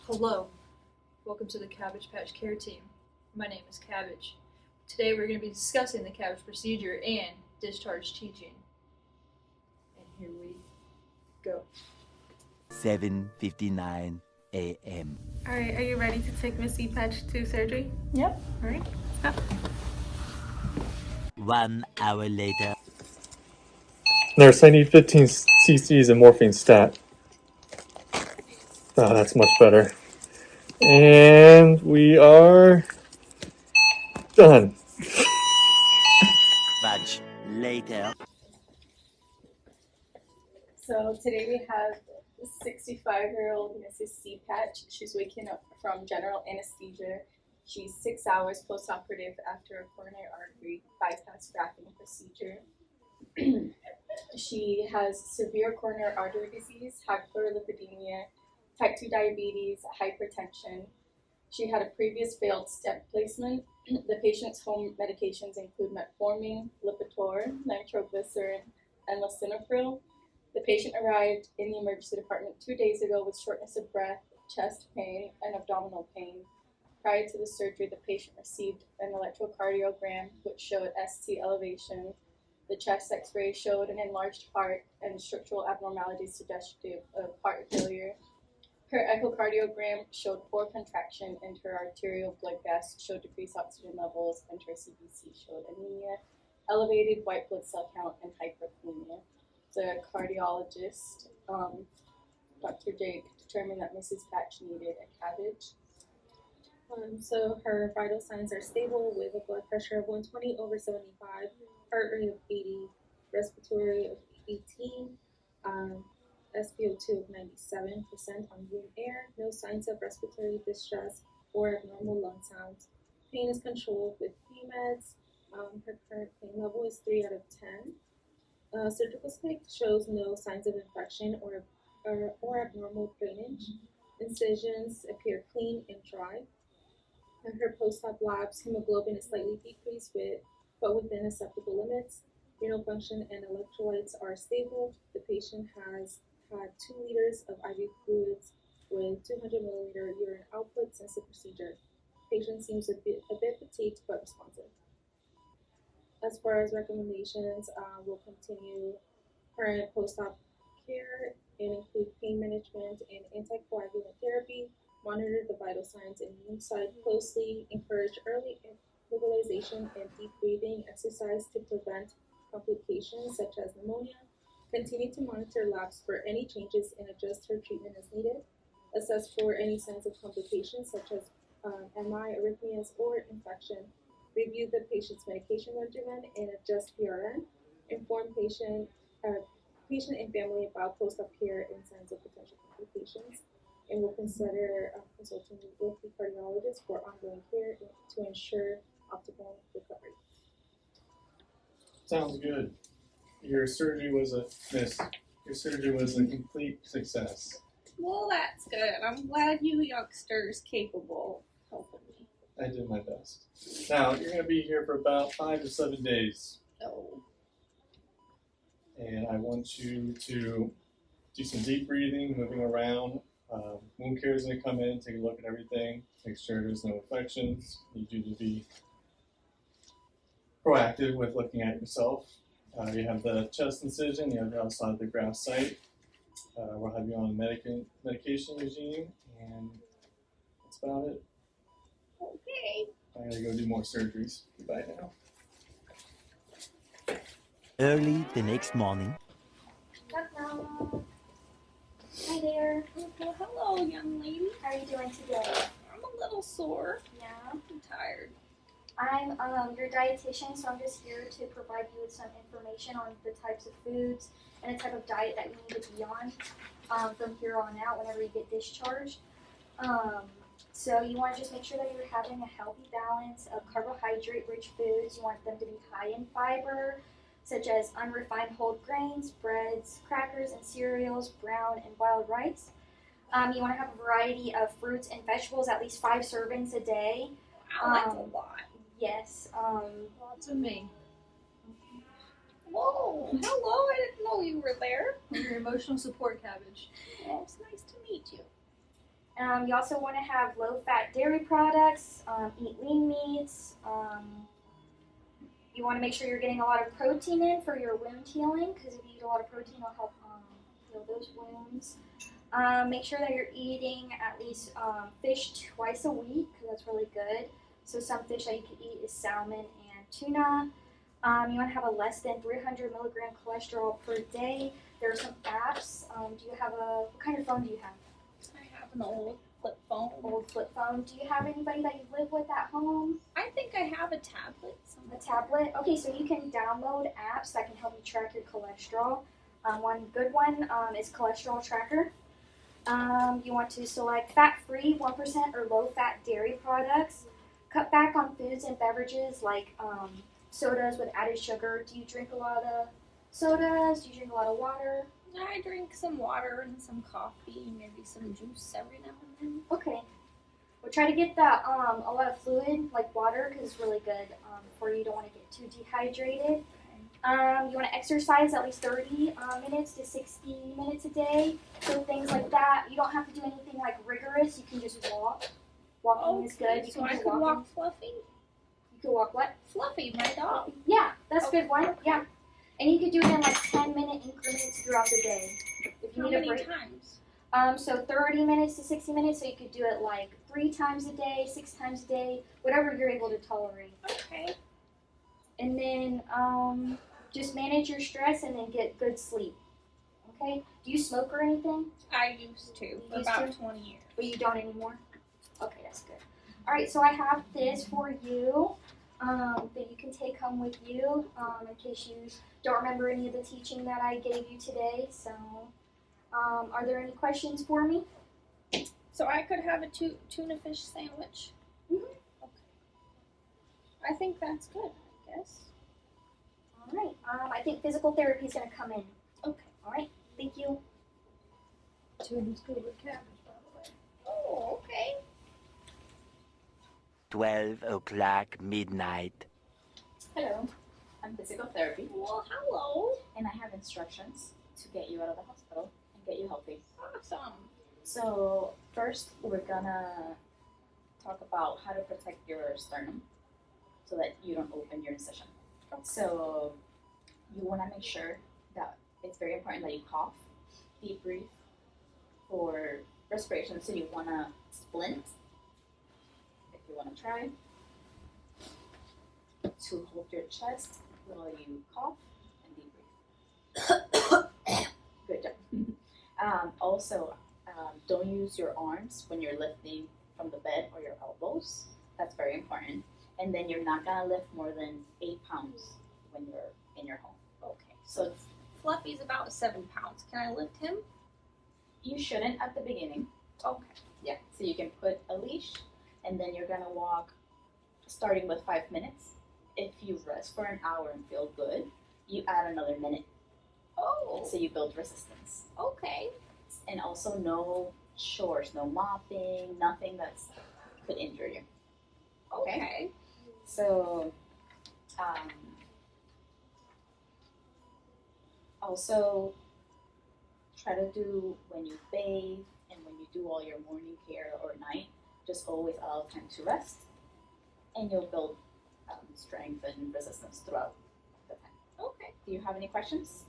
Hello, welcome to the Cabbage Patch Care Team. My name is Cabbage. Today we're going to be discussing the cabbage procedure and discharge teaching. And here we go. 7:59 a.m. Alright, are you ready to take Missy Patch to surgery? Yep. Alright, stop. 1 hour later. Nurse, I need 15 cc's of morphine stat. Oh, that's much better. And we are done. Much later. So today we have 65-year-old Mrs. C. Patch. She's waking up from general anesthesia. She's 6 hours post-operative after a coronary artery bypass grafting procedure. She has severe coronary artery disease, hyperlipidemia, type 2 diabetes, hypertension. She had a previous failed stent placement. The patient's home medications include metformin, Lipitor, nitroglycerin, and lisinopril. The patient arrived in the emergency department 2 days ago with shortness of breath, chest pain, and abdominal pain. Prior to the surgery, the patient received an electrocardiogram which showed ST elevation. The chest x-ray showed an enlarged heart and structural abnormalities suggestive of heart failure. Her echocardiogram showed poor contraction, and her arterial blood gas showed decreased oxygen levels, and her CBC showed anemia, elevated white blood cell count, and hyperkalemia. The cardiologist, Dr. Jake, determined that Mrs. Patch needed a CABG. So her vital signs are stable with a blood pressure of 120/75, heart rate of 80, respiratory of 18, SpO2 of 97% on room air, no signs of respiratory distress or abnormal lung sounds. Pain is controlled with pain meds. Her current pain level is 3 out of 10. Surgical stick shows no signs of infection or abnormal drainage. Incisions appear clean and dry. And her post-op labs, hemoglobin is slightly decreased but within acceptable limits. Renal function and electrolytes are stable. The patient has had 2 liters of IV fluids with 200 milliliter urine output since the procedure. Patient seems a bit fatigued but responsive. As far as recommendations, we'll continue current post-op care and include pain management and anticoagulant therapy. Monitor the vital signs and immune side closely. Encourage early mobilization and deep breathing exercise to prevent complications such as pneumonia. Continue to monitor labs for any changes and adjust her treatment as needed. Assess for any signs of complications such as MI, arrhythmias, or infection. Review the patient's medication regimen and adjust PRN. Inform patient and family about post-op care and signs of potential complications. And we'll consider consulting with the cardiologist for ongoing care to ensure optimal recovery. Sounds good. Your surgery was a complete success. Well, that's good. I'm glad you youngsters capable of helping me. I did my best. Now, you're going to be here for about 5 to 7 days. Oh. And I want you to do some deep breathing, moving around. Wound care is going to come in, take a look at everything, make sure there's no infections. Need you to be proactive with looking at yourself. You have the chest incision, you have the outside of the graft site. We'll have you on a medication regime, and that's about it. Okay. I gotta go do more surgeries. Goodbye now. Early the next morning. Hi there. Well, hello, young lady. How are you doing today? I'm a little sore. Yeah. I'm tired. I'm your dietitian, so I'm just here to provide you with some information on the types of foods and the type of diet that you need to be on from here on out whenever you get discharged. So you want to just make sure that you're having a healthy balance of carbohydrate-rich foods. You want them to be high in fiber, such as unrefined whole grains, breads, crackers, and cereals, brown and wild rice. You want to have a variety of fruits and vegetables, at least 5 servings a day. Wow, that's a lot. Yes. Lots of me. Whoa, hello, I didn't know you were there. I'm your emotional support cabbage. Well, it's nice to meet you. You also want to have low-fat dairy products, eat lean meats. You want to make sure you're getting a lot of protein in for your wound healing, because if you eat a lot of protein, it'll help heal those wounds. Make sure that you're eating at least fish twice a week, because that's really good. So some fish that you can eat is salmon and tuna. You want to have a less than 300 milligram cholesterol per day. There are some apps. Do you have what kind of phone do you have? I have an old flip phone. Old flip phone. Do you have anybody that you live with at home? I think I have a tablet. A tablet? Okay, so you can download apps that can help you track your cholesterol. One good one is Cholesterol Tracker. You want to select fat-free, 1% or low-fat dairy products. Cut back on foods and beverages like sodas with added sugar. Do you drink a lot of sodas? Do you drink a lot of water? I drink some water and some coffee, maybe some juice every now and then. Okay. We'll try to get that a lot of fluid, like water, because it's really good for you. You don't want to get too dehydrated. You want to exercise at least 30 minutes to 60 minutes a day. So things like that. You don't have to do anything like rigorous. You can just walk. Walking is good. You so can I do can walking. walk Fluffy? You can walk what? Fluffy, my dog. Yeah, that's a Okay. good one. Yeah. And you can do it in like 10-minute increments throughout the day. If you How need a many break. times? So 30 minutes to 60 minutes, so you could do it like 3 times a day, 6 times a day, whatever you're able to tolerate. Okay. And then just manage your stress and then get good sleep. Okay? Do you smoke or anything? I used to for Used about to? 20 years. But you don't anymore? Okay, that's good. All right, so I have this for you that you can take home with you in case you don't remember any of the teaching that I gave you today. So are there any questions for me? So I could have a tuna fish sandwich? Mhm. Okay. I think that's good, I guess. All right. I think physical therapy is going to come in. Okay. All right. Thank you. Tuna's good with cabbage, by the way. Oh, okay. 12 o'clock midnight. Hello, I'm physical therapy, Well, hello. and I have instructions to get you out of the hospital and get you healthy. Awesome. So first, we're gonna talk about how to protect your sternum so that you don't open your incision. So you want to make sure that it's very important that you cough, deep breathe for respiration. So you want to splint, if you want to try, to hold your chest while you cough and deep breathe. Good job. Also, don't use your arms when you're lifting from the bed or your elbows. That's very important. And then you're not gonna lift more than 8 pounds when you're in your home. Okay. So Fluffy's about 7 pounds. Can I lift him? you shouldn't at the beginning. Okay. Yeah. So you can put a leash, and then you're gonna walk, starting with 5 minutes. If you rest for an hour and feel good, you add another minute. Oh. So you build resistance. Okay. And also no chores, no mopping, nothing that's could injure you. Okay. So, also try to do when you bathe and when you do all your morning care or night, just always allow time to rest, and you'll build strength and resistance throughout the time. Okay. Do you have any questions?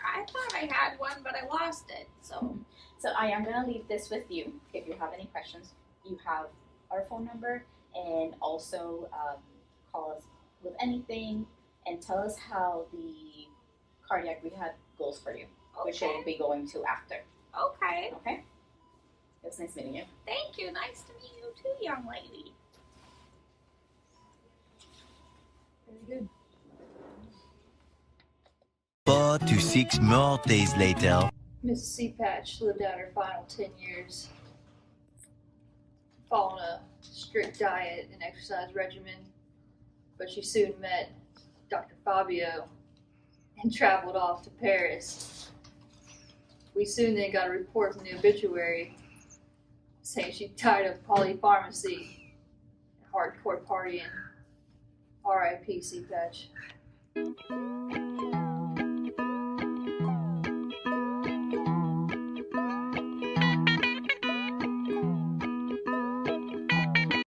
I thought I had one, but I lost it. So. So I am gonna leave this with you. If you have any questions, you have our phone number, and also call us with anything and tell us how the cardiac rehab goes for you, which Okay. we'll be going to after. Okay. Okay? It was nice meeting you. Thank you. Nice to meet you too, young lady. Very good. 4 to 6 more days later. Mrs. C. Patch lived out her final 10 years, following a strict diet and exercise regimen, but she soon met Dr. Fabio and traveled off to Paris. We soon then got a report in the obituary saying she died of polypharmacy and hardcore partying. R.I.P. C. Patch.